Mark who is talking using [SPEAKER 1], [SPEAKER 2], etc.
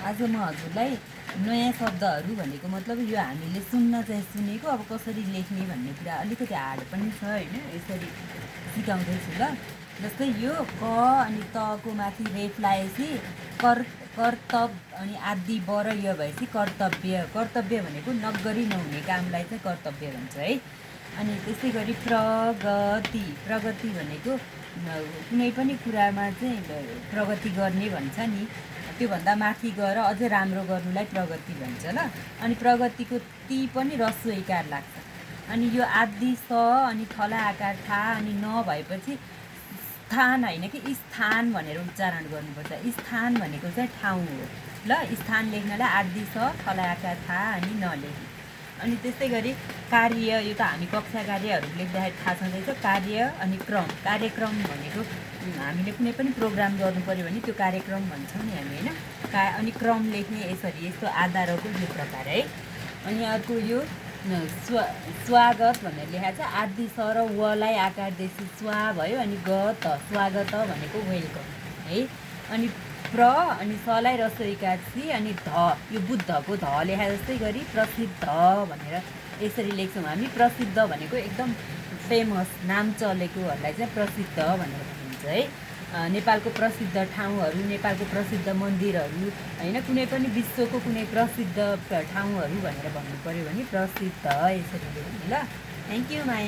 [SPEAKER 1] आज म हजुरलाई नयाँ शब्दहरू भनेको मतलब यो हामीले सुन्न चाहिँ सुनेको अब कसरी लेख्ने भन्ने कुरा अलिकति हार्ड पनि छ होइन, यसरी सिकाउँदैछु ल। जस्तै यो क अनि तको माथि रेफ लगाएपछि कर्तब अनि आदि बर य भएपछि कर्तव्य। कर्तव्य भनेको नगरी नहुने कामलाई चाहिँ कर्तव्य भन्छ है। अनि त्यस्तै गरी प्रगति। प्रगति भनेको कुनै पनि कुरामा चाहिँ प्रगति गर्ने भन्छ नि, त्योभन्दा माथि गएर अझै राम्रो गर्नुलाई प्रगति भन्छ ल। अनि प्रगतिको ती पनि ह्रस्व इकार लाग्छ। अनि यो आदि स अनि थला आकार था अनि न भएपछि स्थान होइन कि स्थान भनेर उच्चारण गर्नुपर्छ। स्थान भनेको चाहिँ ठाउँ हो ल। स्थान लेख्नलाई आदि स थला आकार था अनि न लेख्ने। अनि त्यस्तै गरी कार्य, यो त हामी कक्षा कार्यहरू लेख्दाखेरि थाहा छँदैछ। कार्य अनि क्रम। कार्यक्रम भनेको हामीले कुनै पनि प्रोग्राम गर्नु पऱ्यो भने त्यो कार्यक्रम भन्छौँ नि हामी होइन। अनि क्रम लेख्ने यसरी, यस्तो आधारको यो प्रकार है। अनि अर्को यो स्वागत भनेर लेखाएको छ। आदि स र वलाई आकार दिएपछि स्वा भयो अनि ग त, स्वागत भनेको वेलकम है। अनि प्र अनि सलाई ह्रस्व इकार सी अनि ध, यो बुद्धको ध लेखा जस्तै गरी प्रसिद्ध भनेर यसरी लेख्छौँ हामी। प्रसिद्ध भनेको एकदम फेमस, नाम चलेकोहरूलाई चाहिँ प्रसिद्ध भनेर भनिन्छ है। नेपालको प्रसिद्ध ठाउँहरू, नेपालको प्रसिद्ध मन्दिरहरू होइन, कुनै पनि विश्वको कुनै प्रसिद्ध ठाउँहरू भनेर भन्नु पऱ्यो भने प्रसिद्ध यसरी लेख्ने ल। Thank you Maya.